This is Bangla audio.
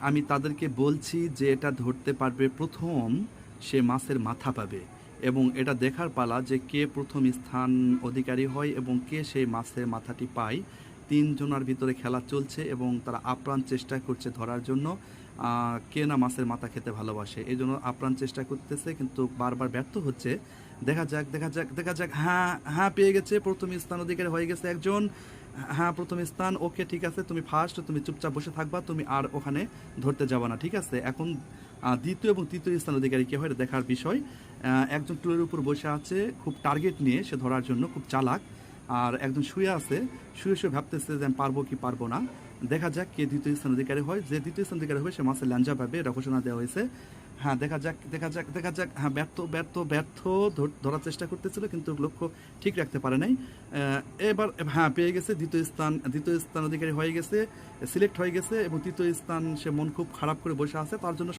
আমি তাদেরকে বলছি যে এটা ধরতে পারবে প্রথম সে মাছের মাথা পাবে, এবং এটা দেখার পালা যে কে প্রথম স্থান অধিকারী হয় এবং কে সেই মাছের মাথাটি পায়। তিনজনের ভিতরে খেলা চলছে এবং তারা আপ্রাণ চেষ্টা করছে ধরার জন্য কে না মাছের মাথা খেতে ভালোবাসে। এই জন্য আপ্রাণ চেষ্টা করতেছে কিন্তু বারবার ব্যর্থ হচ্ছে। দেখা যাক, দেখা যাক, দেখা যাক। হ্যাঁ, হ্যাঁ, পেয়ে গেছে, প্রথম স্থান অধিকারী হয়ে গেছে একজন। হ্যাঁ, প্রথম স্থান। ওকে, ঠিক আছে, তুমি ফার্স্ট, তুমি চুপচাপ বসে থাকবা, তুমি আর ওখানে ধরতে যাবা না, ঠিক আছে? এখন দ্বিতীয় এবং তৃতীয় স্থান অধিকারী কে হয় এটা দেখার বিষয়। একজন টুলের উপর বসে আছে খুব টার্গেট নিয়ে, সে ধরার জন্য খুব চালাক। আর একজন শুয়ে আছে, শুয়ে শুয়ে ভাবতেছে যে আমি পারবো কি পারবো না। দেখা যাক কে দ্বিতীয় স্থান অধিকারী হয়। যে দ্বিতীয় স্থান অধিকারী হবে সে মাছের ল্যাঞ্জা পাবে, এটা ঘোষণা দেওয়া হয়েছে। হ্যাঁ, দেখা যাক, দেখা যাক, দেখা যাক। হ্যাঁ, ব্যর্থ, ব্যর্থ, ব্যর্থ। ধরার চেষ্টা করতেছিল কিন্তু লক্ষ্য ঠিক রাখতে পারে নাই। এবার হ্যাঁ, পেয়ে গেছে দ্বিতীয় স্থান। দ্বিতীয় স্থান অধিকারী হয়ে গেছে, সিলেক্ট হয়ে গেছে, এবং তৃতীয় স্থান সে মন খুব খারাপ করে বসে আছে, তার জন্য